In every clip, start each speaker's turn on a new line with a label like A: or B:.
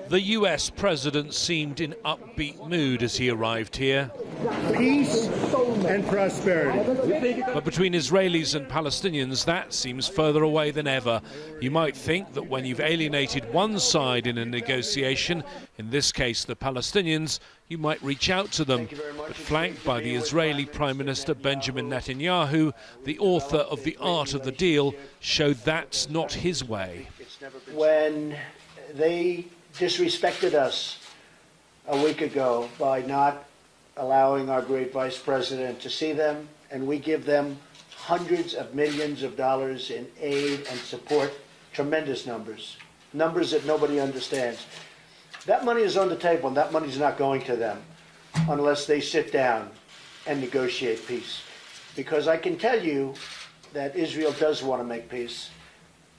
A: The US president seemed in upbeat mood as he arrived here.
B: Peace and prosperity.
A: But between Israelis and Palestinians, that seems further away than ever. You might think that when you've alienated one side in a negotiation, in this case the Palestinians, you might reach out to them. But flanked by the Israeli Prime Minister Benjamin Netanyahu, the author of The Art of the Deal, showed that's not his way.
C: When they disrespected us a week ago by not allowing our great vice president to see them, and we give them hundreds of millions of dollars in aid and support, tremendous numbers that nobody understands. That money is on the table, and that money is not going to them unless they sit down and negotiate peace. Because I can tell you that Israel does want to make peace,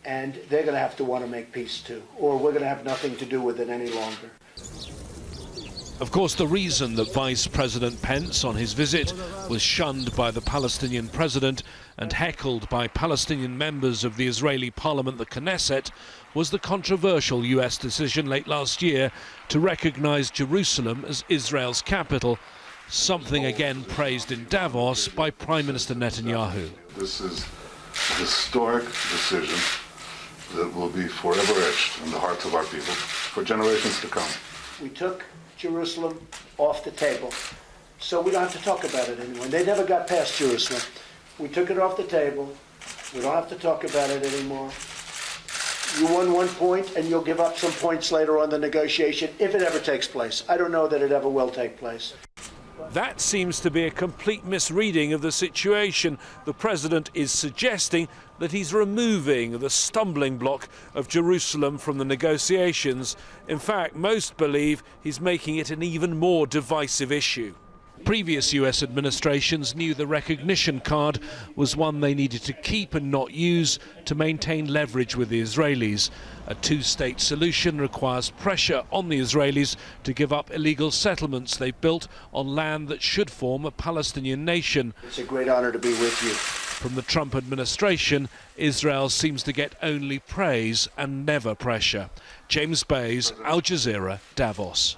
C: and they're going to have to want to make peace too, or we're going to have nothing to do with it any longer.
A: Of course, the reason that Vice President Pence on his visit was shunned by the Palestinian president and heckled by Palestinian members of the Israeli parliament, the Knesset, was the controversial US decision late last year to recognize Jerusalem as Israel's capital, something again praised in Davos by Prime Minister Netanyahu.
D: This is a historic decision that will be forever etched in the hearts of our people for generations to come.
C: We took Jerusalem off the table, so we don't have to talk about it anymore. They never got past Jerusalem. We took it off the table. We don't have to talk about it anymore. You won 1 point, and you'll give up some points later on the negotiation, if it ever takes place. I don't know that it ever will take place.
A: That seems to be a complete misreading of the situation. The president is suggesting that he's removing the stumbling block of Jerusalem from the negotiations. In fact, most believe he's making it an even more divisive issue. Previous US administrations knew the recognition card was one they needed to keep and not use to maintain leverage with the Israelis. A two-state solution requires pressure on the Israelis to give up illegal settlements they've built on land that should form a Palestinian nation.
C: It's a great honor to be with you.
A: From the Trump administration, Israel seems to get only praise and never pressure. James Bays, Al Jazeera, Davos.